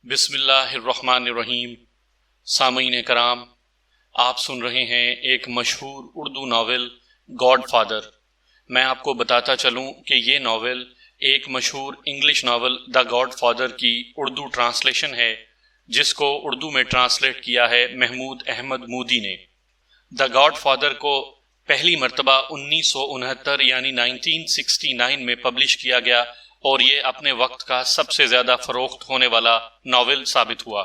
بسم اللہ الرحمن الرحیم۔ سامعین کرام، آپ سن رہے ہیں ایک مشہور اردو ناول گاڈ فادر۔ میں آپ کو بتاتا چلوں کہ یہ ناول ایک مشہور English novel the God father کی اردو ٹرانسلیشن ہے، جس کو اردو میں ٹرانسلیٹ کیا ہے محمود احمد مودی نے۔ دا گاڈ فادر کو پہلی مرتبہ 1969 یعنی 1969 میں پبلش کیا گیا اور یہ اپنے وقت کا سب سے زیادہ فروخت ہونے والا ناول ثابت ہوا۔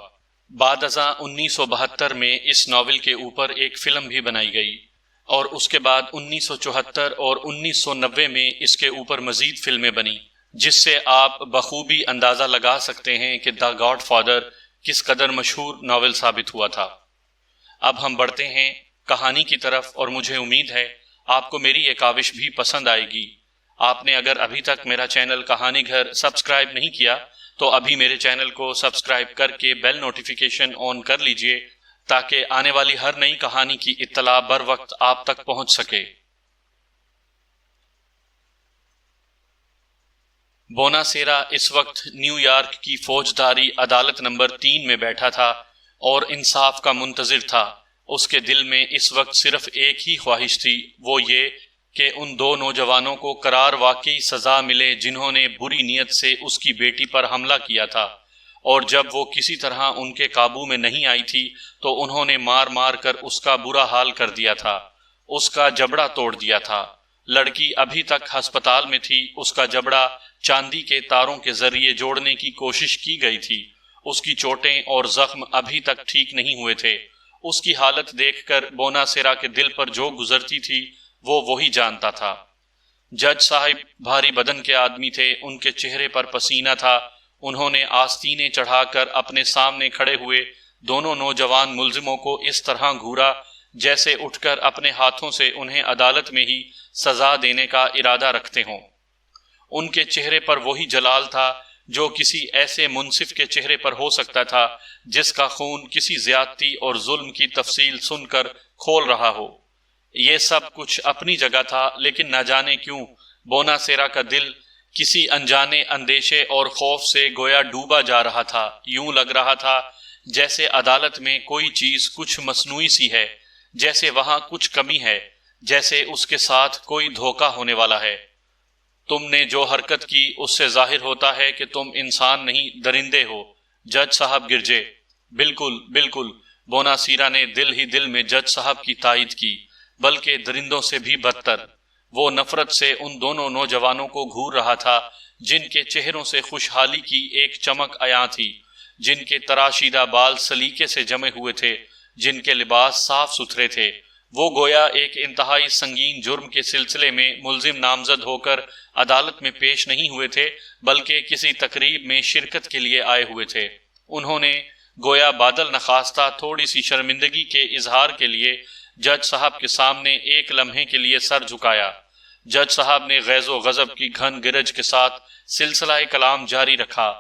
بعد ازاں 1972 میں اس ناول کے اوپر ایک فلم بھی بنائی گئی اور اس کے بعد 1974 اور 1990 میں اس کے اوپر مزید فلمیں بنی، جس سے آپ بخوبی اندازہ لگا سکتے ہیں کہ دا گاڈ فادر کس قدر مشہور ناول ثابت ہوا تھا۔ اب ہم بڑھتے ہیں کہانی کی طرف اور مجھے امید ہے آپ کو میری یہ کاوش بھی پسند آئے گی۔ آپ نے اگر ابھی تک میرا چینل کہانی گھر سبسکرائب نہیں کیا تو ابھی میرے چینل کو سبسکرائب کر کے بیل نوٹیفیکیشن آن کر لیجئے تاکہ آنے والی ہر نئی کہانی کی اطلاع بر وقت آپ تک پہنچ سکے۔ بوناسیرا اس وقت نیو یارک کی فوجداری عدالت نمبر 3 میں بیٹھا تھا اور انصاف کا منتظر تھا۔ اس کے دل میں اس وقت صرف ایک ہی خواہش تھی، وہ یہ کہ ان دو نوجوانوں کو قرار واقعی سزا ملے جنہوں نے بری نیت سے اس کی بیٹی پر حملہ کیا تھا، اور جب وہ کسی طرح ان کے قابو میں نہیں آئی تھی تو انہوں نے مار مار کر اس کا برا حال کر دیا تھا، اس کا جبڑا توڑ دیا تھا۔ لڑکی ابھی تک ہسپتال میں تھی، اس کا جبڑا چاندی کے تاروں کے ذریعے جوڑنے کی کوشش کی گئی تھی، اس کی چوٹیں اور زخم ابھی تک ٹھیک نہیں ہوئے تھے۔ اس کی حالت دیکھ کر بوناسیرا کے دل پر جو گزرتی تھی وہ وہی جانتا تھا۔ جج صاحب بھاری بدن کے آدمی تھے، ان کے چہرے پر پسینہ تھا۔ انہوں نے آستینے چڑھا کر اپنے سامنے کھڑے ہوئے دونوں نوجوان ملزموں کو اس طرح گھورا جیسے اٹھ کر اپنے ہاتھوں سے انہیں عدالت میں ہی سزا دینے کا ارادہ رکھتے ہوں۔ ان کے چہرے پر وہی جلال تھا جو کسی ایسے منصف کے چہرے پر ہو سکتا تھا جس کا خون کسی زیادتی اور ظلم کی تفصیل سن کر کھول رہا ہو۔ یہ سب کچھ اپنی جگہ تھا، لیکن نہ جانے کیوں بوناسیرا کا دل کسی انجانے اندیشے اور خوف سے گویا ڈوبا جا رہا تھا۔ یوں لگ رہا تھا جیسے عدالت میں کوئی چیز کچھ مصنوعی سی ہے، جیسے وہاں کچھ کمی ہے، جیسے اس کے ساتھ کوئی دھوکہ ہونے والا ہے۔ تم نے جو حرکت کی اس سے ظاہر ہوتا ہے کہ تم انسان نہیں درندے ہو، جج صاحب گرجے۔ بالکل بالکل، بوناسیرا نے دل ہی دل میں جج صاحب کی تائید کی، بلکہ درندوں سے بھی بدتر۔ وہ نفرت سے ان دونوں نوجوانوں کو گھور رہا تھا جن کے چہروں سے خوشحالی کی ایک چمک عیاں تھی، جن کے تراشیدہ بال سلیقے سے جمے ہوئے تھے، جن کے لباس صاف ستھرے تھے۔ وہ گویا ایک انتہائی سنگین جرم کے سلسلے میں ملزم نامزد ہو کر عدالت میں پیش نہیں ہوئے تھے، بلکہ کسی تقریب میں شرکت کے لیے آئے ہوئے تھے۔ انہوں نے گویا بادل نخواستہ تھوڑی سی شرمندگی کے اظہار کے لیے جج صاحب کے سامنے ایک لمحے کے لیے سر جھکایا۔ جج صاحب نے غیظ و غضب کی گھن گرج کے ساتھ سلسلہ کلام جاری رکھا۔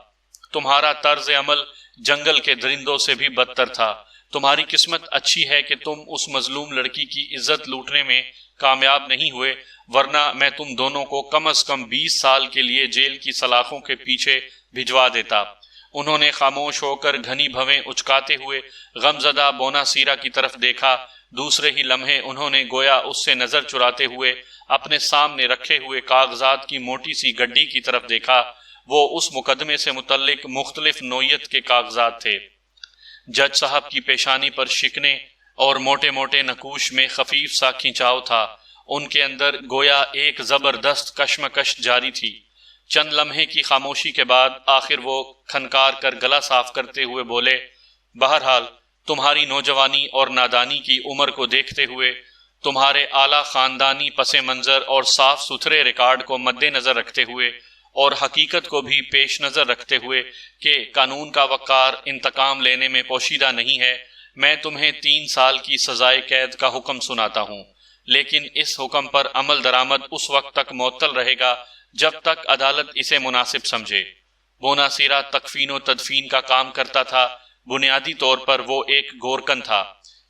تمہارا طرز عمل جنگل کے درندوں سے بھی بدتر تھا۔ تمہاری قسمت اچھی ہے کہ تم اس مظلوم لڑکی کی عزت لوٹنے میں کامیاب نہیں ہوئے، ورنہ میں تم دونوں کو کم از کم 20 سال کے لیے جیل کی سلاخوں کے پیچھے بھجوا دیتا۔ انہوں نے خاموش ہو کر گھنی بھویں اچکاتے ہوئے غمزدہ بوناسیرا کی طرف دیکھا۔ دوسرے ہی لمحے انہوں نے گویا اس سے نظر چراتے ہوئے اپنے سامنے رکھے ہوئے کاغذات کی موٹی سی گڈی کی طرف دیکھا۔ وہ اس مقدمے سے متعلق مختلف نوعیت کے کاغذات تھے۔ جج صاحب کی پیشانی پر شکنے اور موٹے موٹے نقوش میں خفیف سا کھنچاؤ تھا۔ ان کے اندر گویا ایک زبردست کشمکش جاری تھی۔ چند لمحے کی خاموشی کے بعد آخر وہ کھنکار کر گلا صاف کرتے ہوئے بولے، بہرحال تمہاری نوجوانی اور نادانی کی عمر کو دیکھتے ہوئے، تمہارے اعلیٰ خاندانی پس منظر اور صاف ستھرے ریکارڈ کو مد نظر رکھتے ہوئے، اور حقیقت کو بھی پیش نظر رکھتے ہوئے کہ قانون کا وقار انتقام لینے میں پوشیدہ نہیں ہے، میں تمہیں 3 سال کی سزائے قید کا حکم سناتا ہوں، لیکن اس حکم پر عمل درآمد اس وقت تک معطل رہے گا جب تک عدالت اسے مناسب سمجھے۔ بوناسیرا تکفین و تدفین کا کام کرتا تھا۔ بنیادی طور پر وہ ایک گورکن تھا،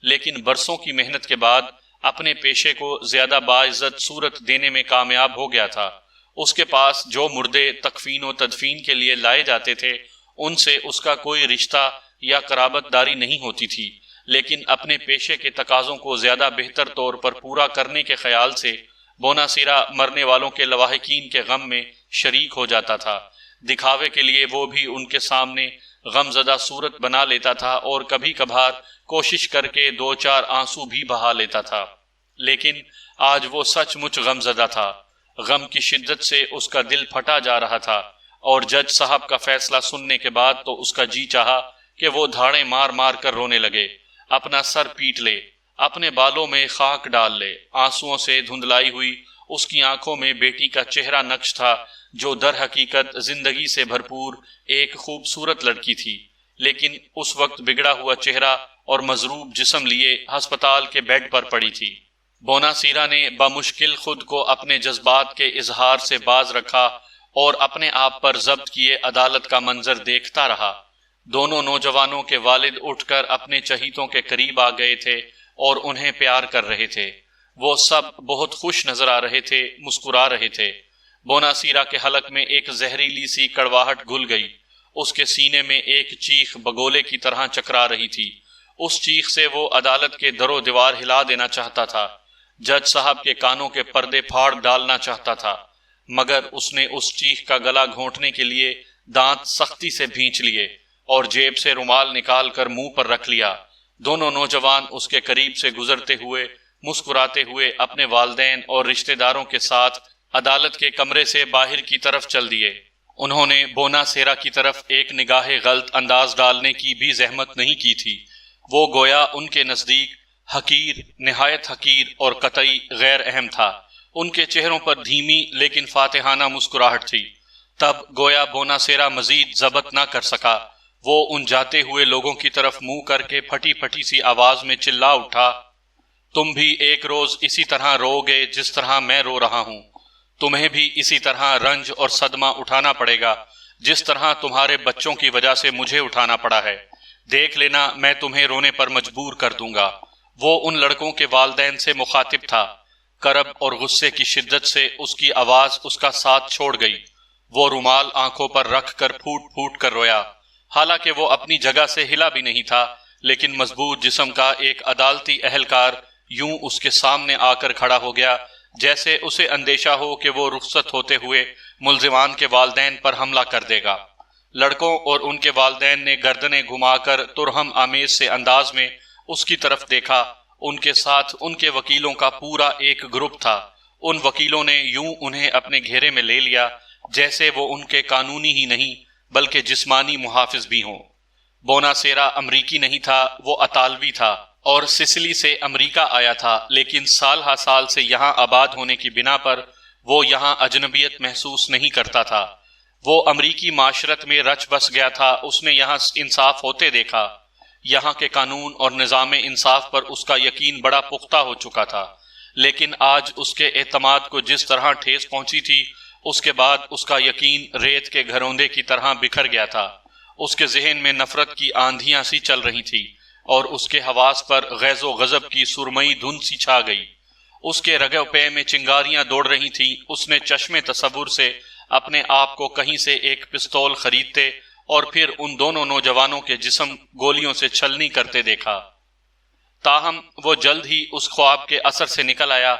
لیکن برسوں کی محنت کے بعد اپنے پیشے کو زیادہ باعزت صورت دینے میں کامیاب ہو گیا تھا۔ اس کے پاس جو مردے تکفین و تدفین کے لیے لائے جاتے تھے ان سے اس کا کوئی رشتہ یا قرابت داری نہیں ہوتی تھی، لیکن اپنے پیشے کے تقاضوں کو زیادہ بہتر طور پر پورا کرنے کے خیال سے بوناسیرا مرنے والوں کے لواحقین کے غم میں شریک ہو جاتا تھا۔ دکھاوے کے لیے وہ بھی ان کے سامنے غم زدہ صورت بنا لیتا تھا اور کبھی کبھار کوشش کر کے 2-4 آنسو بھی بہا لیتا تھا، لیکن آج وہ سچ مچ غم زدہ تھا۔ غم کی شدت سے اس کا دل پھٹا جا رہا تھا، اور جج صاحب کا فیصلہ سننے کے بعد تو اس کا جی چاہا کہ وہ دھاڑیں مار مار کر رونے لگے، اپنا سر پیٹ لے، اپنے بالوں میں خاک ڈال لے۔ آنسوؤں سے دھندلائی ہوئی اس کی آنکھوں میں بیٹی کا چہرہ نقش تھا، جو در حقیقت زندگی سے بھرپور ایک خوبصورت لڑکی تھی، لیکن اس وقت بگڑا ہوا چہرہ اور مضروب جسم لیے ہسپتال کے بیڈ پر پڑی تھی۔ بوناسیرا نے بمشکل خود کو اپنے جذبات کے اظہار سے باز رکھا اور اپنے آپ پر ضبط کیے عدالت کا منظر دیکھتا رہا۔ دونوں نوجوانوں کے والد اٹھ کر اپنے چہیتوں کے قریب آ گئے تھے اور انہیں پیار کر رہے تھے۔ وہ سب بہت خوش نظر آ رہے تھے، مسکرا رہے تھے۔ بوناسیرا کے حلق میں ایک زہریلی سی کڑواہٹ گھل گئی، اس کے سینے میں ایک چیخ بگولے کی طرح چکرا رہی تھی۔ اس چیخ سے وہ عدالت کے در و دیوار ہلا دینا چاہتا تھا، جج صاحب کے کانوں کے پردے پھاڑ ڈالنا چاہتا تھا، مگر اس نے اس چیخ کا گلا گھونٹنے کے لیے دانت سختی سے بھینچ لیے اور جیب سے رومال نکال کر منہ پر رکھ لیا۔ دونوں نوجوان اس کے قریب سے گزرتے ہوئے مسکراتے ہوئے اپنے والدین اور رشتہ داروں کے ساتھ عدالت کے کمرے سے باہر کی طرف چل دیے۔ انہوں نے بوناسیرا کی طرف ایک نگاہ غلط انداز ڈالنے کی بھی زحمت نہیں کی تھی۔ وہ گویا ان کے نزدیک حقیر، نہایت حقیر اور قطعی غیر اہم تھا۔ ان کے چہروں پر دھیمی لیکن فاتحانہ مسکراہٹ تھی۔ تب گویا بوناسیرا مزید ضبط نہ کر سکا، وہ ان جاتے ہوئے لوگوں کی طرف منہ کر کے پھٹی پھٹی سی آواز میں چلا اٹھا، تم بھی ایک روز اسی طرح رو گے جس طرح میں رو رہا ہوں۔ تمہیں بھی اسی طرح رنج اور صدمہ اٹھانا پڑے گا جس طرح تمہارے بچوں کی وجہ سے مجھے اٹھانا پڑا ہے۔ دیکھ لینا میں تمہیں رونے پر مجبور کر دوں گا۔ وہ ان لڑکوں کے والدین سے مخاطب تھا۔ کرب اور غصے کی شدت سے اس کی آواز اس کا ساتھ چھوڑ گئی۔ وہ رومال آنکھوں پر رکھ کر پھوٹ پھوٹ کر رویا۔ حالانکہ وہ اپنی جگہ سے ہلا بھی نہیں تھا، لیکن مضبوط جسم کا ایک عدالتی اہلکار یوں اس کے سامنے آ کر کھڑا ہو گیا جیسے اسے اندیشہ ہو کہ وہ رخصت ہوتے ہوئے ملزمان کے والدین پر حملہ کر دے گا۔ لڑکوں اور ان کے والدین نے گردنیں گھما کر ترہم آمیز سے انداز میں اس کی طرف دیکھا۔ ان کے ساتھ ان کے وکیلوں کا پورا ایک گروپ تھا۔ ان وکیلوں نے یوں انہیں اپنے گھیرے میں لے لیا جیسے وہ ان کے قانونی ہی نہیں بلکہ جسمانی محافظ بھی ہوں۔ بوناسیرا امریکی نہیں تھا، وہ اطالوی تھا اور سسلی سے امریکہ آیا تھا، لیکن سال ہا سال سے یہاں آباد ہونے کی بنا پر وہ یہاں اجنبیت محسوس نہیں کرتا تھا۔ وہ امریکی معاشرت میں رچ بس گیا تھا، اس نے یہاں انصاف ہوتے دیکھا، یہاں کے قانون اور نظام انصاف پر اس کا یقین بڑا پختہ ہو چکا تھا، لیکن آج اس کے اعتماد کو جس طرح ٹھیس پہنچی تھی، اس کے بعد اس کا یقین ریت کے گھروندے کی طرح بکھر گیا تھا۔ اس کے ذہن میں نفرت کی آندھیاں سی چل رہی تھی اور اس کے حواس پر غیظ و غضب کی سرمئی دھند سی چھا گئی۔ اس کے رگے پے میں چنگاریاں دوڑ رہی تھیں۔ اس نے چشمے تصور سے اپنے آپ کو کہیں سے ایک پستول خریدتے اور پھر ان دونوں نوجوانوں کے جسم گولیوں سے چھلنی کرتے دیکھا۔ تاہم وہ جلد ہی اس خواب کے اثر سے نکل آیا۔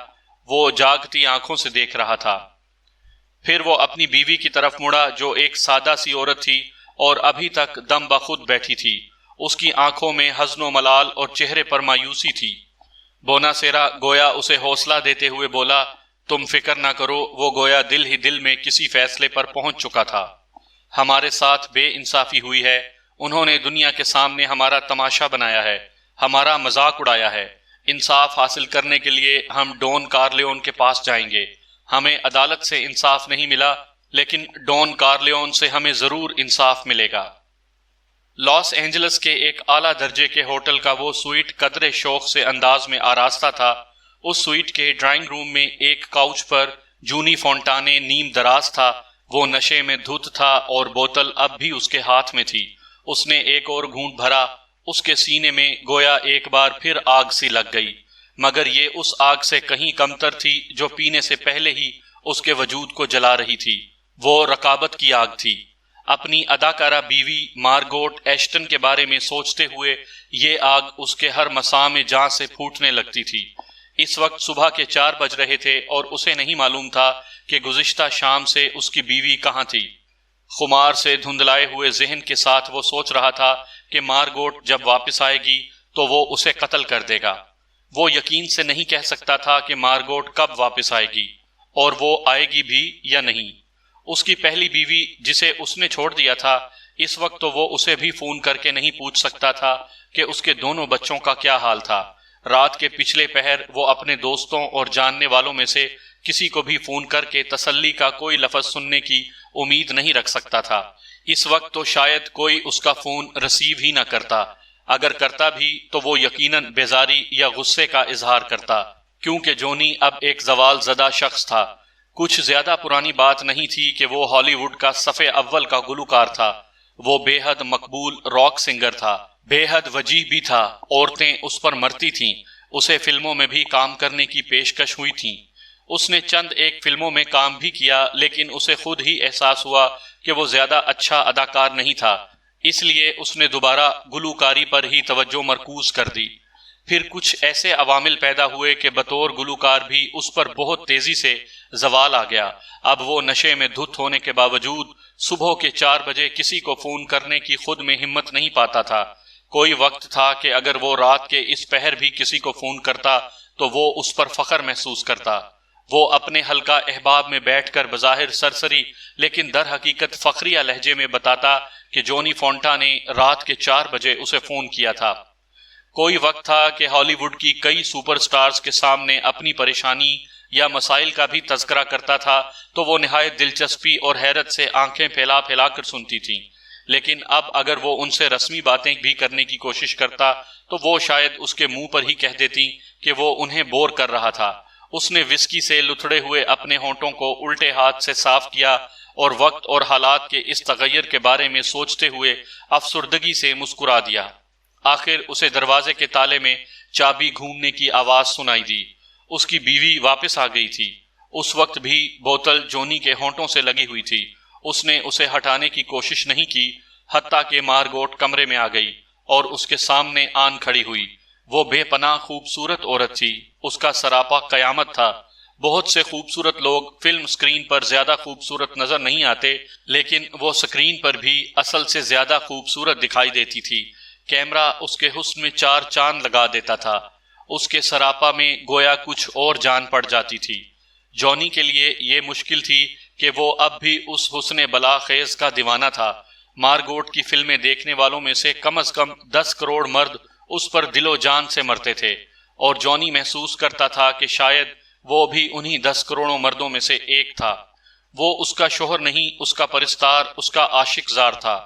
وہ جاگتی آنکھوں سے دیکھ رہا تھا۔ پھر وہ اپنی بیوی کی طرف مڑا جو ایک سادہ سی عورت تھی اور ابھی تک دم بخود بیٹھی تھی۔ اس کی آنکھوں میں حزن و ملال اور چہرے پر مایوسی تھی۔ بوناسیرا گویا اسے حوصلہ دیتے ہوئے بولا، تم فکر نہ کرو۔ وہ گویا دل ہی دل میں کسی فیصلے پر پہنچ چکا تھا۔ ہمارے ساتھ بے انصافی ہوئی ہے، انہوں نے دنیا کے سامنے ہمارا تماشا بنایا ہے، ہمارا مذاق اڑایا ہے۔ انصاف حاصل کرنے کے لیے ہم ڈون کارلیون کے پاس جائیں گے۔ ہمیں عدالت سے انصاف نہیں ملا، لیکن ڈون کارلیون سے ہمیں ضرور انصاف ملے گا۔ لاس اینجلس کے ایک اعلیٰ درجے کے ہوٹل کا وہ سوئٹ قدرے شوق سے انداز میں آراستہ تھا۔ اس سوئٹ کے ڈرائنگ روم میں ایک کاؤچ پر جونی فونٹانے نیم دراز تھا۔ وہ نشے میں دھت تھا اور بوتل اب بھی اس کے ہاتھ میں تھی۔ اس نے ایک اور گھونٹ بھرا۔ اس کے سینے میں گویا ایک بار پھر آگ سی لگ گئی، مگر یہ اس آگ سے کہیں کمتر تھی جو پینے سے پہلے ہی اس کے وجود کو جلا رہی تھی۔ وہ رقابت کی آگ تھی۔ اپنی اداکارہ بیوی مارگوٹ ایشٹن کے بارے میں سوچتے ہوئے یہ آگ اس کے ہر مسام جاں سے پھوٹنے لگتی تھی۔ اس وقت صبح کے 4 بج رہے تھے اور اسے نہیں معلوم تھا کہ گزشتہ شام سے اس کی بیوی کہاں تھی۔ خمار سے دھندلائے ہوئے ذہن کے ساتھ وہ سوچ رہا تھا کہ مارگوٹ جب واپس آئے گی تو وہ اسے قتل کر دے گا۔ وہ یقین سے نہیں کہہ سکتا تھا کہ مارگوٹ کب واپس آئے گی اور وہ آئے گی بھی یا نہیں۔ اس کی پہلی بیوی جسے اس نے چھوڑ دیا تھا، اس وقت تو وہ اسے بھی فون کر کے نہیں پوچھ سکتا تھا کہ اس کے دونوں بچوں کا کیا حال تھا۔ رات کے پچھلے پہر وہ اپنے دوستوں اور جاننے والوں میں سے کسی کو بھی فون کر کے تسلی کا کوئی لفظ سننے کی امید نہیں رکھ سکتا تھا۔ اس وقت تو شاید کوئی اس کا فون ریسیو ہی نہ کرتا، اگر کرتا بھی تو وہ یقیناً بیزاری یا غصے کا اظہار کرتا، کیونکہ جونی اب ایک زوال زدہ شخص تھا۔ کچھ زیادہ پرانی بات نہیں تھی کہ وہ ہالی ووڈ کا صف اول کا گلوکار تھا۔ وہ بے حد مقبول راک سنگر تھا، بے حد وجیح بھی تھا، عورتیں اس پر مرتی تھیں، اسے فلموں میں بھی کام کرنے کی پیشکش ہوئی تھی۔ اس نے چند ایک فلموں میں کام بھی کیا، لیکن اسے خود ہی احساس ہوا کہ وہ زیادہ اچھا اداکار نہیں تھا، اس لیے اس نے دوبارہ گلوکاری پر ہی توجہ مرکوز کر دی۔ پھر کچھ ایسے عوامل پیدا ہوئے کہ بطور گلوکار بھی اس پر بہت تیزی سے زوال آ گیا۔ اب وہ نشے میں دھت ہونے کے باوجود صبح کے 4 بجے کسی کو فون کرنے کی خود میں ہمت نہیں پاتا تھا۔ کوئی وقت تھا کہ اگر وہ رات کے اس پہر بھی کسی کو فون کرتا تو وہ اس پر فخر محسوس کرتا۔ وہ اپنے حلقہ احباب میں بیٹھ کر بظاہر سرسری لیکن در حقیقت فخریہ لہجے میں بتاتا کہ جونی فونٹا نے رات کے 4 بجے اسے فون کیا تھا۔ کوئی وقت تھا کہ ہالی ووڈ کی کئی سپر سٹارز کے سامنے اپنی پریشانی یا مسائل کا بھی تذکرہ کرتا تھا تو وہ نہایت دلچسپی اور حیرت سے آنکھیں پھیلا پھیلا کر سنتی تھیں، لیکن اب اگر وہ ان سے رسمی باتیں بھی کرنے کی کوشش کرتا تو وہ شاید اس کے منہ پر ہی کہہ دیتی کہ وہ انہیں بور کر رہا تھا۔ اس نے وسکی سے لتھڑے ہوئے اپنے ہونٹوں کو الٹے ہاتھ سے صاف کیا اور وقت اور حالات کے اس تغیر کے بارے میں سوچتے ہوئے افسردگی سے مسکرا دیا۔ آخر اسے دروازے کے تالے میں چابی گھومنے کی آواز سنائی دی۔ اس کی بیوی واپس آ گئی تھی۔ اس وقت بھی بوتل جونی کے ہونٹوں سے لگی ہوئی تھی۔ اس نے اسے ہٹانے کی کوشش نہیں کی، حتیٰ کہ مارگوٹ کمرے میں آ گئی اور اس کے سامنے آن کھڑی ہوئی۔ وہ بے پناہ خوبصورت عورت تھی، اس کا سراپا قیامت تھا۔ بہت سے خوبصورت لوگ فلم سکرین پر زیادہ خوبصورت نظر نہیں آتے، لیکن وہ سکرین پر بھی اصل سے زیادہ خوبصورت دکھائی دیتی تھی۔ کیمرہ اس کے حسن میں 4 چاند لگا دیتا تھا۔ اس کے سراپا میں گویا کچھ اور جان پڑ جاتی تھی۔ جونی کے لیے یہ مشکل تھی کہ وہ اب بھی اس حسن بلا خیز کا دیوانہ تھا۔ مارگوٹ کی فلمیں دیکھنے والوں میں سے کم از کم 10 کروڑ مرد اس پر دل و جان سے مرتے تھے، اور جونی محسوس کرتا تھا کہ شاید وہ بھی انہی 10 کروڑوں مردوں میں سے ایک تھا۔ وہ اس کا شوہر نہیں، اس کا پرستار، اس کا عاشق زار تھا۔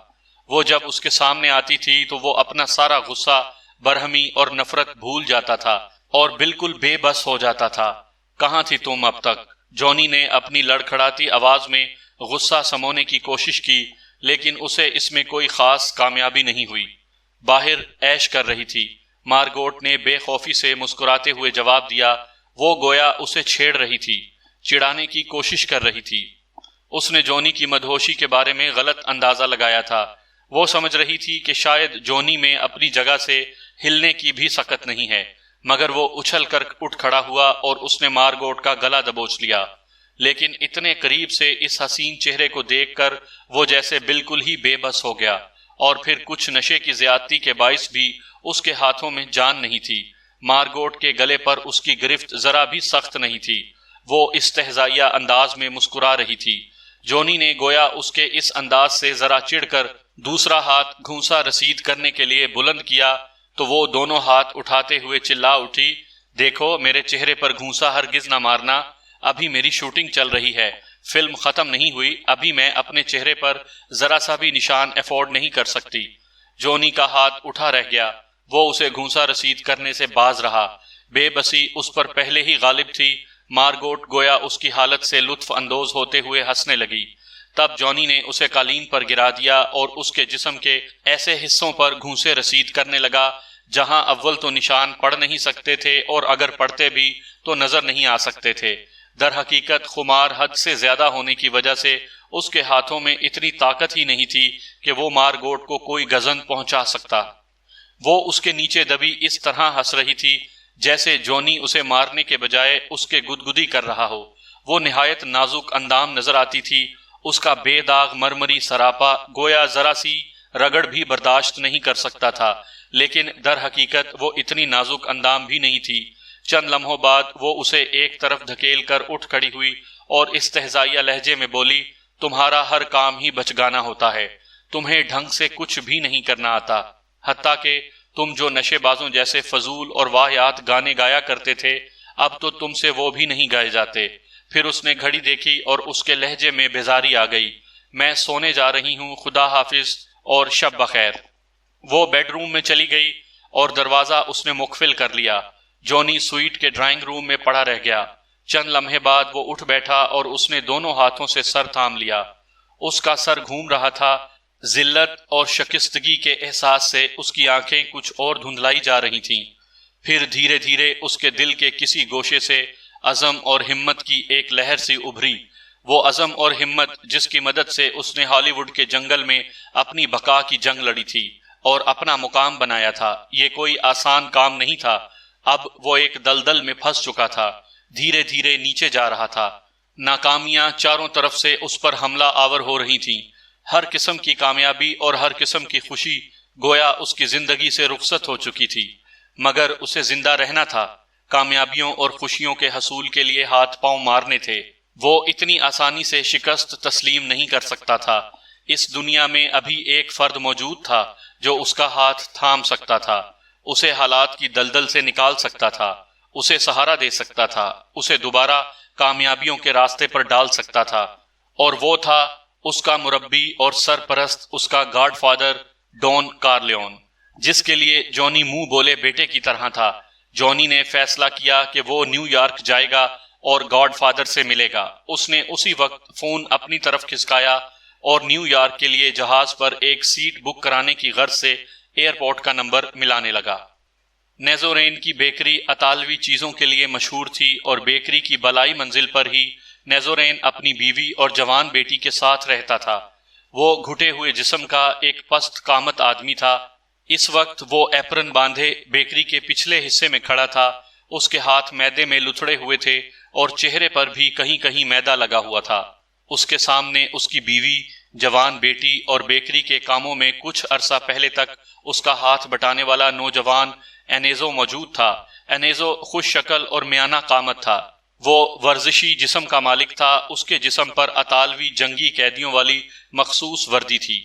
وہ جب اس کے سامنے آتی تھی تو وہ اپنا سارا غصہ، برہمی اور نفرت بھول جاتا تھا اور بالکل بے بس ہو جاتا تھا۔ کہاں تھی تم اب تک؟ جونی نے اپنی لڑکھڑاتی آواز میں غصہ سمونے کی کوشش کی، لیکن اسے اس میں کوئی خاص کامیابی نہیں ہوئی۔ باہر عیش کر رہی تھی، مارگوٹ نے بے خوفی سے مسکراتے ہوئے جواب دیا۔ وہ گویا اسے چھیڑ رہی تھی، چڑھانے کی کوشش کر رہی تھی۔ اس نے جونی کی مدہوشی کے بارے میں غلط اندازہ لگایا تھا۔ وہ سمجھ رہی تھی کہ شاید جونی میں اپنی جگہ سے ہلنے کی بھی سکت نہیں ہے، مگر وہ اچھل کر اٹھ کھڑا ہوا اور اس نے مارگوٹ کا گلا دبوچ لیا۔ لیکن اتنے قریب سے اس حسین چہرے کو دیکھ کر وہ جیسے بالکل ہی بے بس ہو گیا، اور پھر کچھ نشے کی زیادتی کے باعث بھی اس کے ہاتھوں میں جان نہیں تھی۔ مارگوٹ کے گلے پر اس کی گرفت ذرا بھی سخت نہیں تھی۔ وہ استہزائیہ انداز میں مسکرا رہی تھی۔ جونی نے گویا اس کے اس انداز سے ذرا چڑھ کر دوسرا ہاتھ گھونسا رسید کرنے کے لیے بلند کیا تو وہ دونوں ہاتھ اٹھاتے ہوئے چلا اٹھی، دیکھو میرے چہرے پر گھونسا ہرگز نہ مارنا، ابھی میری شوٹنگ چل رہی ہے، فلم ختم نہیں ہوئی، ابھی میں اپنے چہرے پر ذرا سا بھی نشان افورڈ نہیں کر سکتی۔ جونی کا ہاتھ اٹھا رہ گیا، وہ اسے گھونسا رسید کرنے سے باز رہا۔ بے بسی اس پر پہلے ہی غالب تھی۔ مارگوٹ گویا اس کی حالت سے لطف اندوز ہوتے ہوئے ہنسنے لگی۔ تب جونی نے اسے قالین پر گرا دیا اور اس کے جسم کے ایسے حصوں پر گھونسے رسید کرنے لگا جہاں اول تو نشان پڑ نہیں سکتے تھے اور اگر پڑتے بھی تو نظر نہیں آ سکتے تھے۔ در حقیقت خمار حد سے زیادہ ہونے کی وجہ سے اس کے ہاتھوں میں اتنی طاقت ہی نہیں تھی کہ وہ مارگوٹ کو کوئی گزن پہنچا سکتا۔ وہ اس کے نیچے دبی اس طرح ہنس رہی تھی جیسے جونی اسے مارنے کے بجائے اس کے گدگدی کر رہا ہو۔ وہ نہایت نازک اندام نظر آتی تھی، اس کا بے داغ مرمری سراپا گویا ذرا سی رگڑ بھی برداشت نہیں کر سکتا تھا، لیکن در حقیقت وہ اتنی نازک اندام بھی نہیں تھی۔ چند لمحوں بعد وہ اسے ایک طرف دھکیل کر اٹھ کھڑی ہوئی اور استہزائیہ لہجے میں بولی، تمہارا ہر کام ہی بچگانا ہوتا ہے، تمہیں ڈھنگ سے کچھ بھی نہیں کرنا آتا، حتیٰ کہ تم جو نشے بازوں جیسے فضول اور واہیات گانے گایا کرتے تھے اب تو تم سے وہ بھی نہیں گائے جاتے۔ پھر اس نے گھڑی دیکھی اور اس کے لہجے میں بیزاری آ گئی۔ میں سونے جا رہی ہوں، خدا حافظ اور شب بخیر۔ وہ بیڈ روم میں چلی گئی اور دروازہ اس نے مقفل کر لیا۔ جونی سویٹ کے ڈرائنگ روم میں پڑا رہ گیا۔ چند لمحے بعد وہ اٹھ بیٹھا اور اس نے دونوں ہاتھوں سے سر تھام لیا۔ اس کا سر گھوم رہا تھا، ذلت اور شکستگی کے احساس سے اس کی آنکھیں کچھ اور دھندلائی جا رہی تھیں۔ پھر دھیرے دھیرے اس کے دل کے کسی گوشے سے عزم اور ہمت کی ایک لہر سی ابھری، وہ عزم اور ہمت جس کی مدد سے اس نے ہالی ووڈ کے جنگل میں اپنی بقا کی جنگ لڑی تھی اور اپنا مقام بنایا تھا۔ یہ کوئی آسان کام نہیں تھا۔ اب وہ ایک دلدل میں پھنس چکا تھا، دھیرے دھیرے نیچے جا رہا تھا۔ ناکامیاں چاروں طرف سے اس پر حملہ آور ہو رہی تھیں۔ ہر قسم کی کامیابی اور ہر قسم کی خوشی گویا اس کی زندگی سے رخصت ہو چکی تھی، مگر اسے زندہ رہنا تھا، کامیابیوں اور خوشیوں کے حصول کے لیے ہاتھ پاؤں مارنے تھے۔ وہ اتنی آسانی سے شکست تسلیم نہیں کر سکتا تھا۔ اس دنیا میں ابھی ایک فرد موجود تھا جو اس کا ہاتھ تھام سکتا تھا، اسے حالات کی دلدل سے نکال سکتا تھا، اسے سہارا دے سکتا تھا، اسے دوبارہ کامیابیوں کے راستے پر ڈال سکتا تھا، اور وہ تھا اس کا مربی اور سرپرست، اس کا گاڈ فادر ڈون کارلیون، جس کے لیے جونی منہ بولے بیٹے کی طرح تھا۔ جونی نے فیصلہ کیا کہ وہ نیو یارک جائے گا اور گاڈ فادر سے ملے گا۔ اس نے اسی وقت فون اپنی طرف کھسکایا اور نیو یارک کے لیے جہاز پر ایک سیٹ بک کرانے کی غرض سے ایئرپورٹ کا نمبر ملانے لگا۔ نیزورین کی بیکری اطالوی چیزوں کے لیے مشہور تھی اور بیکری کی بالائی منزل پر ہی نیزورین اپنی بیوی اور جوان بیٹی کے ساتھ رہتا تھا۔ وہ گھٹے ہوئے جسم کا ایک پست قامت آدمی تھا۔ اس وقت وہ ایپرن باندھے بیکری کے پچھلے حصے میں کھڑا تھا، اس کے ہاتھ میدے میں لتھڑے ہوئے تھے اور چہرے پر بھی کہیں کہیں میدا لگا ہوا تھا۔ اس کے سامنے اس کی بیوی، جوان بیٹی اور بیکری کے کاموں میں کچھ عرصہ پہلے تک اس کا ہاتھ بٹانے والا نوجوان اینیزو موجود تھا۔ اینیزو خوش شکل اور میانہ قامت تھا، وہ ورزشی جسم کا مالک تھا، اس کے جسم پر اطالوی جنگی قیدیوں والی مخصوص وردی تھی۔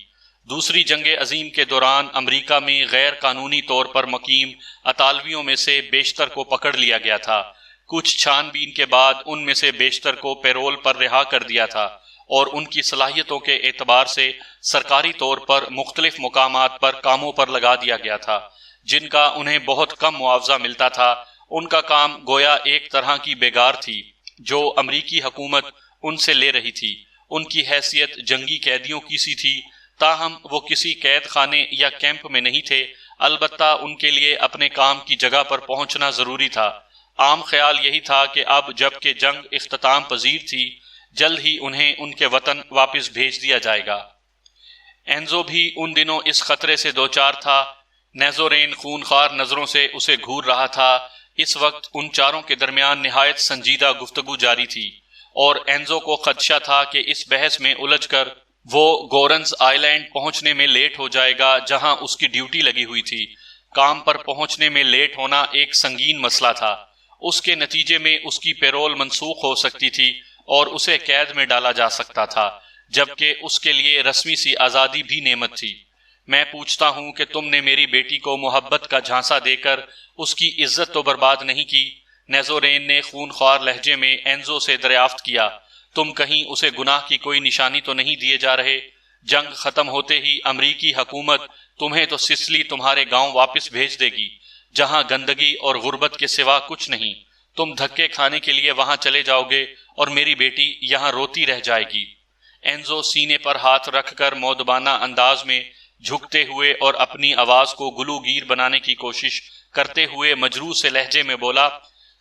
دوسری جنگ عظیم کے دوران امریکہ میں غیر قانونی طور پر مقیم اطالویوں میں سے بیشتر کو پکڑ لیا گیا تھا۔ کچھ چھان بین کے بعد ان میں سے بیشتر کو پیرول پر رہا کر دیا تھا اور ان کی صلاحیتوں کے اعتبار سے سرکاری طور پر مختلف مقامات پر کاموں پر لگا دیا گیا تھا، جن کا انہیں بہت کم معاوضہ ملتا تھا۔ ان کا کام گویا ایک طرح کی بیگار تھی جو امریکی حکومت ان سے لے رہی تھی۔ ان کی حیثیت جنگی قیدیوں کی سی تھی، تاہم وہ کسی قید خانے یا کیمپ میں نہیں تھے، البتہ ان کے لیے اپنے کام کی جگہ پر پہنچنا ضروری تھا۔ عام خیال یہی تھا کہ اب جب کہ جنگ اختتام پذیر تھی، جلد ہی انہیں ان کے وطن واپس بھیج دیا جائے گا۔ اینزو بھی ان دنوں اس خطرے سے دوچار تھا۔ نیزورین خونخوار نظروں سے اسے گھور رہا تھا۔ اس وقت ان چاروں کے درمیان نہایت سنجیدہ گفتگو جاری تھی اور اینزو کو خدشہ تھا کہ اس بحث میں الجھ کر وہ گورنز آئی لینڈ پہنچنے میں لیٹ ہو جائے گا جہاں اس کی ڈیوٹی لگی ہوئی تھی۔ کام پر پہنچنے میں لیٹ ہونا ایک سنگین مسئلہ تھا۔ اس کے نتیجے میں اس کی پیرول منسوخ ہو سکتی تھی اور اسے قید میں ڈالا جا سکتا تھا، جبکہ اس کے لیے رسمی سی آزادی بھی نعمت تھی۔ میں پوچھتا ہوں کہ تم نے میری بیٹی کو محبت کا جھانسا دے کر اس کی عزت تو برباد نہیں کی؟ نیزورین نے خونخوار لہجے میں اینزو سے دریافت کیا۔ تم کہیں اسے گناہ کی کوئی نشانی تو نہیں دیے جا رہے؟ جنگ ختم ہوتے ہی امریکی حکومت تمہیں تو سسلی تمہارے گاؤں واپس بھیج دے گی، جہاں گندگی اور غربت کے سوا کچھ نہیں۔ تم دھکے کھانے کے لیے وہاں چلے جاؤ گے اور میری بیٹی یہاں روتی رہ جائے گی۔ اینزو سینے پر ہاتھ رکھ کر مؤدبانہ انداز میں جھکتے ہوئے اور اپنی آواز کو گلوگیر بنانے کی کوشش کرتے ہوئے مجروح سے لہجے میں بولا،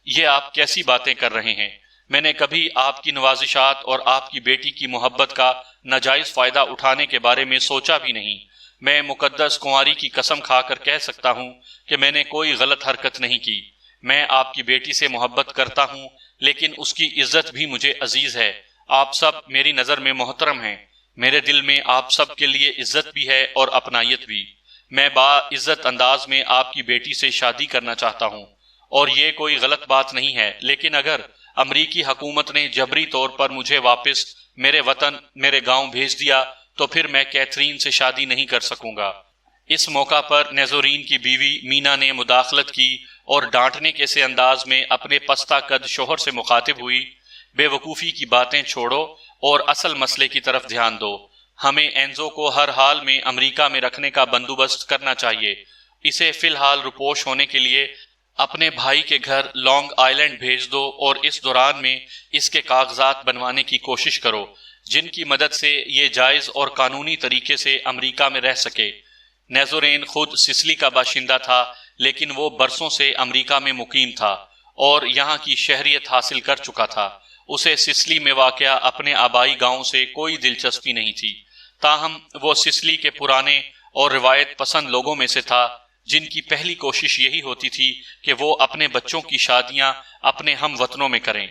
یہ آپ کیسی باتیں کر رہے ہیں؟ میں نے کبھی آپ کی نوازشات اور آپ کی بیٹی کی محبت کا ناجائز فائدہ اٹھانے کے بارے میں سوچا بھی نہیں۔ میں مقدس کنواری کی قسم کھا کر کہہ سکتا ہوں کہ میں نے کوئی غلط حرکت نہیں کی۔ میں آپ کی بیٹی سے محبت کرتا ہوں، لیکن اس کی عزت بھی مجھے عزیز ہے۔ آپ سب میری نظر میں محترم ہیں۔ میرے دل میں آپ سب کے لیے عزت بھی ہے اور اپنائیت بھی۔ میں باعزت انداز میں آپ کی بیٹی سے شادی کرنا چاہتا ہوں، اور یہ کوئی غلط بات نہیں ہے، لیکن اگر امریکی حکومت نے جبری طور پر مجھے واپس میرے وطن، میرے گاؤں بھیج دیا تو پھر میں کیتھرین سے شادی نہیں کر سکوں گا۔ اس موقع پر نیزورین کی بیوی مینا نے مداخلت کی اور ڈانٹنے کے سے انداز میں اپنے پستہ قد شوہر سے مخاطب ہوئی، بے وقوفی کی باتیں چھوڑو اور اصل مسئلے کی طرف دھیان دو۔ ہمیں اینزو کو ہر حال میں امریکہ میں رکھنے کا بندوبست کرنا چاہیے۔ اسے فی الحال روپوش ہونے کے لیے اپنے بھائی کے گھر لانگ آئیلینڈ بھیج دو اور اس دوران میں اس کے کاغذات بنوانے کی کوشش کرو، جن کی مدد سے یہ جائز اور قانونی طریقے سے امریکہ میں رہ سکے۔ نیزورین خود سسلی کا باشندہ تھا، لیکن وہ برسوں سے امریکہ میں مقیم تھا اور یہاں کی شہریت حاصل کر چکا تھا۔ اسے سسلی میں واقع اپنے آبائی گاؤں سے کوئی دلچسپی نہیں تھی، تاہم وہ سسلی کے پرانے اور روایت پسند لوگوں میں سے تھا، جن کی پہلی کوشش یہی ہوتی تھی کہ وہ اپنے بچوں کی شادیاں اپنے ہم وطنوں میں کریں۔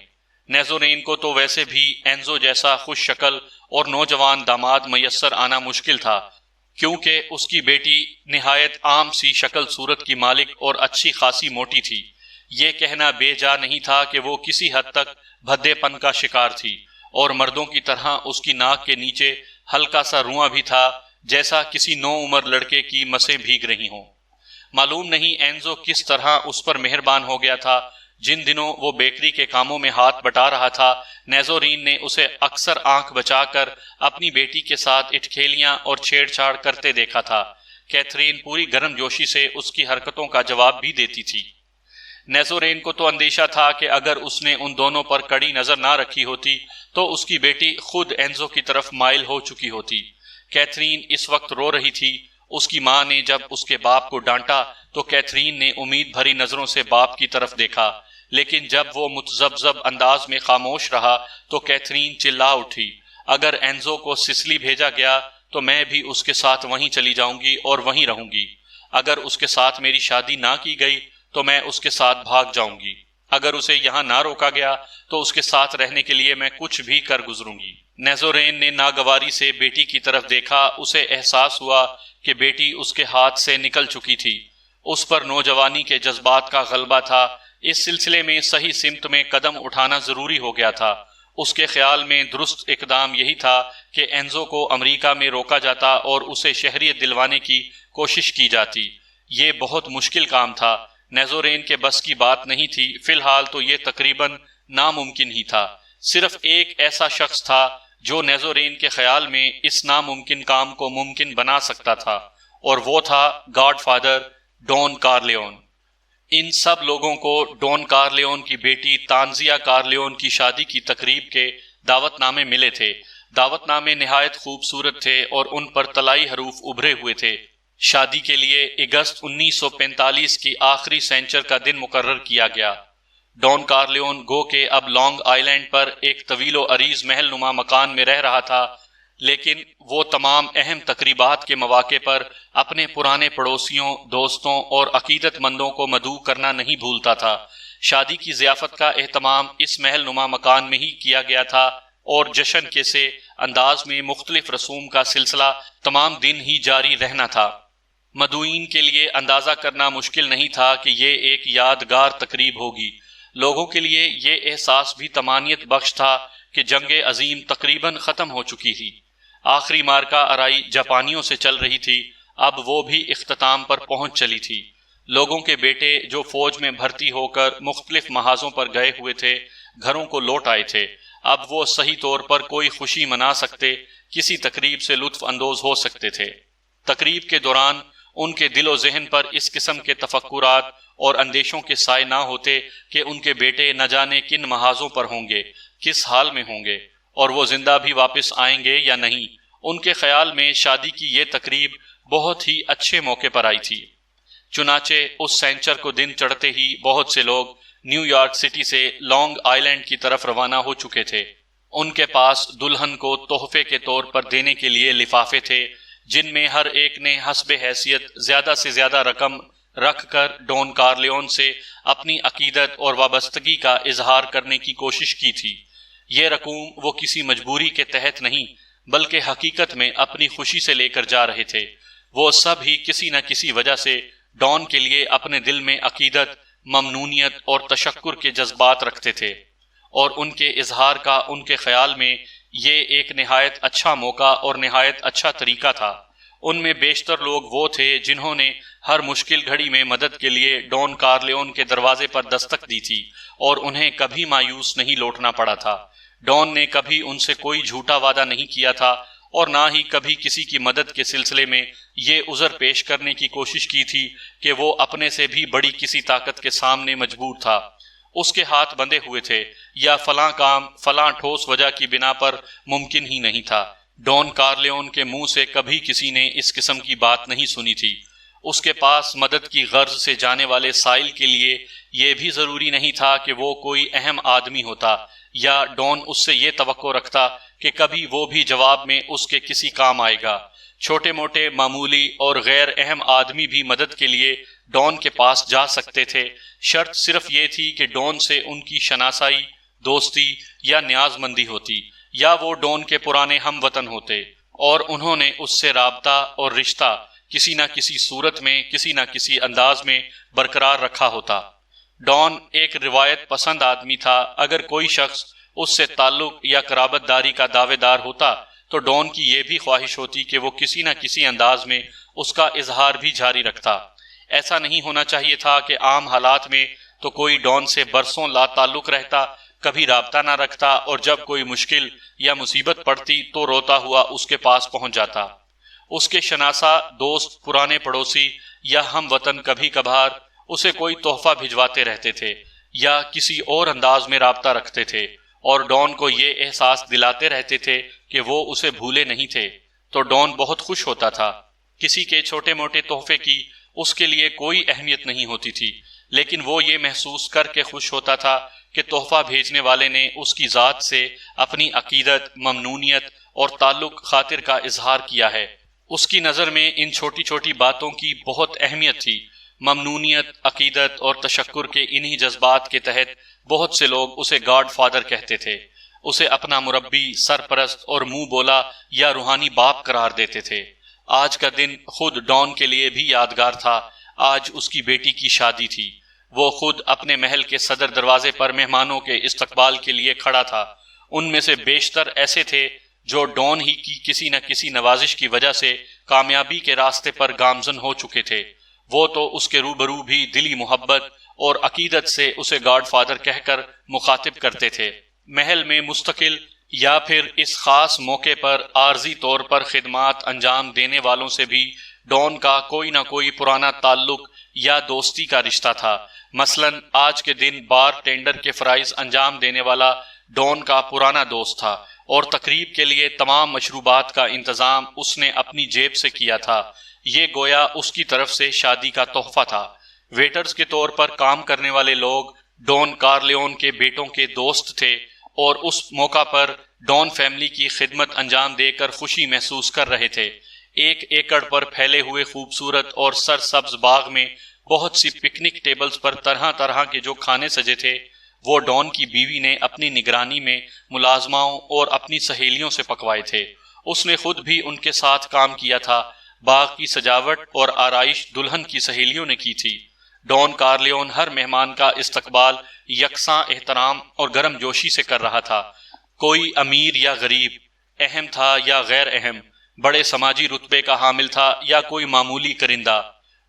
نیزورین کو تو ویسے بھی اینزو جیسا خوش شکل اور نوجوان داماد میسر آنا مشکل تھا، کیونکہ اس کی بیٹی نہایت عام سی شکل صورت کی مالک اور اچھی خاصی موٹی تھی۔ یہ کہنا بے جا نہیں تھا کہ وہ کسی حد تک بھدے پن کا شکار تھی، اور مردوں کی طرح اس کی ناک کے نیچے ہلکا سا رواں بھی تھا، جیسا کسی نو عمر لڑکے کی مسیں بھیگ رہی ہوں۔ معلوم نہیں اینزو کس طرح اس پر مہربان ہو گیا تھا۔ جن دنوں وہ بیکری کے کاموں میں ہاتھ بٹا رہا تھا، نیزورین نے اسے اکثر آنکھ بچا کر اپنی بیٹی کے ساتھ اٹکھیلیاں اور چھیڑ چھاڑ کرتے دیکھا تھا۔ کیتھرین پوری گرم جوشی سے اس کی حرکتوں کا جواب بھی دیتی تھی۔ نیزورین کو تو اندیشہ تھا کہ اگر اس نے ان دونوں پر کڑی نظر نہ رکھی ہوتی تو اس کی بیٹی خود اینزو کی طرف مائل ہو چکی ہوتی۔ کیتھرین اس وقت رو رہی تھی۔ اس کی ماں نے جب اس کے باپ کو ڈانٹا تو کیتھرین نے امید بھری نظروں سے باپ کی طرف دیکھا، لیکن جب وہ متذبذب انداز میں خاموش رہا تو کیتھرین چلا اٹھی، اگر اینزو کو سسلی بھیجا گیا تو میں بھی اس کے ساتھ وہیں چلی جاؤں گی اور وہیں رہوں گی۔ اگر اس کے ساتھ میری شادی نہ کی گئی تو میں اس کے ساتھ بھاگ جاؤں گی۔ اگر اسے یہاں نہ روکا گیا تو اس کے ساتھ رہنے کے لیے میں کچھ بھی کر گزروں گی۔ نیزورین نے ناگواری سے بیٹی کی طرف دیکھا۔ اسے احساس ہوا کہ بیٹی اس کے ہاتھ سے نکل چکی تھی۔ اس پر نوجوانی کے جذبات کا غلبہ تھا۔ اس سلسلے میں صحیح سمت میں قدم اٹھانا ضروری ہو گیا تھا۔ اس کے خیال میں درست اقدام یہی تھا کہ اینزو کو امریکہ میں روکا جاتا اور اسے شہریت دلوانے کی کوشش کی جاتی۔ یہ بہت مشکل کام تھا، نیزورین کے بس کی بات نہیں تھی۔ فی الحال تو یہ تقریباً ناممکن ہی تھا۔ صرف ایک ایسا شخص تھا جو نیزورین کے خیال میں اس ناممکن کام کو ممکن بنا سکتا تھا، اور وہ تھا گاڈ فادر ڈون کارلیون۔ ان سب لوگوں کو ڈون کارلیون کی بیٹی تانزیا کارلیون کی شادی کی تقریب کے دعوت نامے ملے تھے۔ دعوت نامے نہایت خوبصورت تھے اور ان پر طلائی حروف ابھرے ہوئے تھے۔ شادی کے لیے اگست 1945 کی آخری سینچر کا دن مقرر کیا گیا۔ ڈون کارلیون گو کہ اب لانگ آئیلینڈ پر ایک طویل و عریض محل نما مکان میں رہ رہا تھا، لیکن وہ تمام اہم تقریبات کے مواقع پر اپنے پرانے پڑوسیوں، دوستوں اور عقیدت مندوں کو مدعو کرنا نہیں بھولتا تھا۔ شادی کی ضیافت کا اہتمام اس محل نما مکان میں ہی کیا گیا تھا، اور جشن کے سے انداز میں مختلف رسوم کا سلسلہ تمام دن ہی جاری رہنا تھا۔ مدعوئین کے لیے اندازہ کرنا مشکل نہیں تھا کہ یہ ایک یادگار تقریب ہوگی۔ لوگوں کے لیے یہ احساس بھی طمانینت بخش تھا کہ جنگ عظیم تقریباً ختم ہو چکی تھی۔ آخری مارکہ آرائی جاپانیوں سے چل رہی تھی، اب وہ بھی اختتام پر پہنچ چلی تھی۔ لوگوں کے بیٹے جو فوج میں بھرتی ہو کر مختلف محاذوں پر گئے ہوئے تھے، گھروں کو لوٹ آئے تھے۔ اب وہ صحیح طور پر کوئی خوشی منا سکتے، کسی تقریب سے لطف اندوز ہو سکتے تھے۔ تقریب کے دوران ان کے دل و ذہن پر اس قسم کے تفکرات اور اندیشوں کے سائے نہ ہوتے کہ ان کے بیٹے نہ جانے کن محاذوں پر ہوں گے، کس حال میں ہوں گے، اور وہ زندہ بھی واپس آئیں گے یا نہیں۔ ان کے خیال میں شادی کی یہ تقریب بہت ہی اچھے موقع پر آئی تھی۔ چنانچہ اس سینچر کو دن چڑھتے ہی بہت سے لوگ نیو یارک سٹی سے لانگ آئلینڈ کی طرف روانہ ہو چکے تھے۔ ان کے پاس دلہن کو تحفے کے طور پر دینے کے لیے لفافے تھے، جن میں ہر ایک نے حسب حیثیت زیادہ سے زیادہ رقم رکھ کر ڈون کارلیون سے اپنی عقیدت اور وابستگی کا اظہار کرنے کی کوشش کی تھی۔ یہ رقوم وہ کسی مجبوری کے تحت نہیں بلکہ حقیقت میں اپنی خوشی سے لے کر جا رہے تھے۔ وہ سب ہی کسی نہ کسی وجہ سے ڈون کے لیے اپنے دل میں عقیدت، ممنونیت اور تشکر کے جذبات رکھتے تھے، اور ان کے اظہار کا ان کے خیال میں یہ ایک نہایت اچھا موقع اور نہایت اچھا طریقہ تھا۔ ان میں بیشتر لوگ وہ تھے جنہوں نے ہر مشکل گھڑی میں مدد کے لیے ڈون کارلیون کے دروازے پر دستک دی تھی، اور انہیں کبھی مایوس نہیں لوٹنا پڑا تھا۔ ڈون نے کبھی ان سے کوئی جھوٹا وعدہ نہیں کیا تھا، اور نہ ہی کبھی کسی کی مدد کے سلسلے میں یہ عذر پیش کرنے کی کوشش کی تھی کہ وہ اپنے سے بھی بڑی کسی طاقت کے سامنے مجبور تھا، اس کے ہاتھ بندھے ہوئے تھے، یا فلاں کام فلاں ٹھوس وجہ کی بنا پر ممکن ہی نہیں تھا۔ ڈون کارلیون کے منہ سے کبھی کسی نے اس قسم کی بات نہیں سنی تھی۔ اس کے پاس مدد کی غرض سے جانے والے سائل کے لیے یہ بھی ضروری نہیں تھا کہ وہ کوئی اہم آدمی ہوتا، یا ڈون اس سے یہ توقع رکھتا کہ کبھی وہ بھی جواب میں اس کے کسی کام آئے گا۔ چھوٹے موٹے معمولی اور غیر اہم آدمی بھی مدد کے لیے ڈون کے پاس جا سکتے تھے، شرط صرف یہ تھی کہ ڈون سے ان کی شناسائی، دوستی یا نیاز مندی ہوتی، یا وہ ڈون کے پرانے ہم وطن ہوتے اور انہوں نے اس سے رابطہ اور رشتہ کسی نہ کسی صورت میں، کسی نہ کسی انداز میں برقرار رکھا ہوتا۔ ڈون ایک روایت پسند آدمی تھا۔ اگر کوئی شخص اس سے تعلق یا قرابت داری کا دعوے دار ہوتا تو ڈون کی یہ بھی خواہش ہوتی کہ وہ کسی نہ کسی انداز میں اس کا اظہار بھی جاری رکھتا۔ ایسا نہیں ہونا چاہیے تھا کہ عام حالات میں تو کوئی ڈون سے برسوں لا تعلق رہتا، کبھی رابطہ نہ رکھتا، اور جب کوئی مشکل یا مصیبت پڑتی تو روتا ہوا اس کے پاس پہنچ جاتا۔ اس کے شناسا، دوست، پرانے پڑوسی یا ہم وطن کبھی کبھار اسے کوئی تحفہ بھجواتے رہتے تھے یا کسی اور انداز میں رابطہ رکھتے تھے، اور ڈون کو یہ احساس دلاتے رہتے تھے کہ وہ اسے بھولے نہیں تھے، تو ڈون بہت خوش ہوتا تھا۔ کسی کے چھوٹے موٹے تحفے کی اس کے لیے کوئی اہمیت نہیں ہوتی تھی، لیکن وہ یہ محسوس کر کے خوش ہوتا تھا کہ تحفہ بھیجنے والے نے اس کی ذات سے اپنی عقیدت، ممنونیت اور تعلق خاطر کا اظہار کیا ہے۔ اس کی نظر میں ان چھوٹی چھوٹی باتوں کی بہت اہمیت تھی۔ ممنونیت، عقیدت اور تشکر کے انہی جذبات کے تحت بہت سے لوگ اسے گاڈ فادر کہتے تھے، اسے اپنا مربی، سرپرست اور منہ بولا یا روحانی باپ قرار دیتے تھے۔ آج کا دن خود ڈون کے لیے بھی یادگار تھا۔ آج اس کی بیٹی کی شادی تھی۔ وہ خود اپنے محل کے صدر دروازے پر مہمانوں کے استقبال کے لیے کھڑا تھا۔ ان میں سے بیشتر ایسے تھے جو ڈون ہی کی کسی نہ کسی نوازش کی وجہ سے کامیابی کے راستے پر گامزن ہو چکے تھے۔ وہ تو اس کے روبرو بھی دلی محبت اور عقیدت سے اسے گاڈ فادر کہہ کر مخاطب کرتے تھے۔ محل میں مستقل یا پھر اس خاص موقع پر عارضی طور پر خدمات انجام دینے والوں سے بھی ڈون کا کوئی نہ کوئی پرانا تعلق یا دوستی کا رشتہ تھا۔ مثلاً آج کے دن بار ٹینڈر کے فرائض انجام دینے والا ڈون کا پرانا دوست تھا، اور تقریب کے لیے تمام مشروبات کا انتظام اس نے اپنی جیب سے کیا تھا۔ یہ گویا اس کی طرف سے شادی کا تحفہ تھا۔ ویٹرز کے طور پر کام کرنے والے لوگ ڈون کارلیون کے بیٹوں کے دوست تھے، اور اس موقع پر ڈون فیملی کی خدمت انجام دے کر خوشی محسوس کر رہے تھے۔ ایک ایکڑ پر پھیلے ہوئے خوبصورت اور سرسبز باغ میں بہت سی پکنک ٹیبلز پر طرح طرح کے جو کھانے سجے تھے، وہ ڈون کی بیوی نے اپنی نگرانی میں ملازماؤں اور اپنی سہیلیوں سے پکوائے تھے۔ اس نے خود بھی ان کے ساتھ کام کیا تھا۔ باغ کی سجاوٹ اور آرائش دلہن کی سہیلیوں نے کی تھی۔ ڈون کارلیون ہر مہمان کا استقبال یکساں احترام اور گرم جوشی سے کر رہا تھا۔ کوئی امیر یا غریب، اہم تھا یا غیر اہم، بڑے سماجی رتبے کا حامل تھا یا کوئی معمولی کرندہ،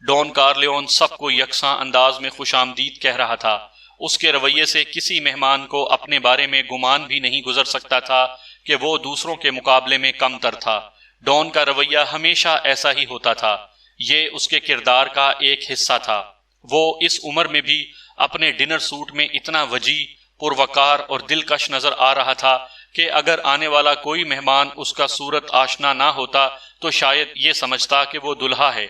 ڈون کارلیون سب کو یکساں انداز میں خوش آمدید کہہ رہا تھا۔ اس کے رویے سے کسی مہمان کو اپنے بارے میں گمان بھی نہیں گزر سکتا تھا کہ وہ دوسروں کے مقابلے میں کم تر تھا۔ ڈون کا رویہ ہمیشہ ایسا ہی ہوتا تھا۔ یہ اس کے کردار کا ایک حصہ تھا۔ وہ اس عمر میں بھی اپنے ڈنر سوٹ میں اتنا وجیح، پروقار اور دلکش نظر آ رہا تھا کہ اگر آنے والا کوئی مہمان اس کا صورت آشنا نہ ہوتا تو شاید یہ سمجھتا کہ وہ دلہا ہے۔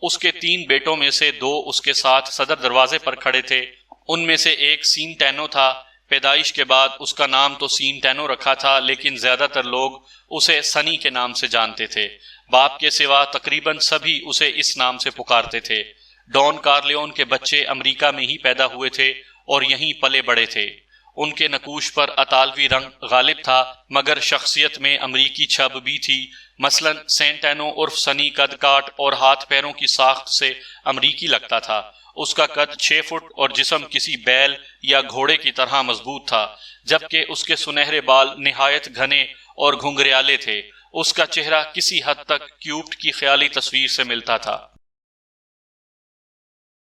اس کے 3 بیٹوں میں سے 2 اس کے ساتھ صدر دروازے پر کھڑے تھے، ان میں سے ایک سینٹینو تھا۔ پیدائش کے بعد اس کا نام تو سینٹینو رکھا تھا، لیکن زیادہ تر لوگ اسے سنی کے نام سے جانتے تھے۔ باپ کے سوا تقریباً سبھی اسے اس نام سے پکارتے تھے۔ ڈان کارلیون کے بچے امریکہ میں ہی پیدا ہوئے تھے اور یہیں پلے بڑے تھے۔ ان کے نقوش پر اطالوی رنگ غالب تھا، مگر شخصیت میں امریکی چھب بھی تھی۔ مثلا سینٹینو عرف سنی قد کاٹ اور ہاتھ پیروں کی ساخت سے امریکی لگتا تھا۔ اس کا قد 6 فٹ اور جسم کسی بیل یا گھوڑے کی طرح مضبوط تھا، جبکہ اس کے سنہرے بال نہایت گھنے اور گھنگریالے تھے۔ اس کا چہرہ کسی حد تک کیوپٹ کی خیالی تصویر سے ملتا تھا۔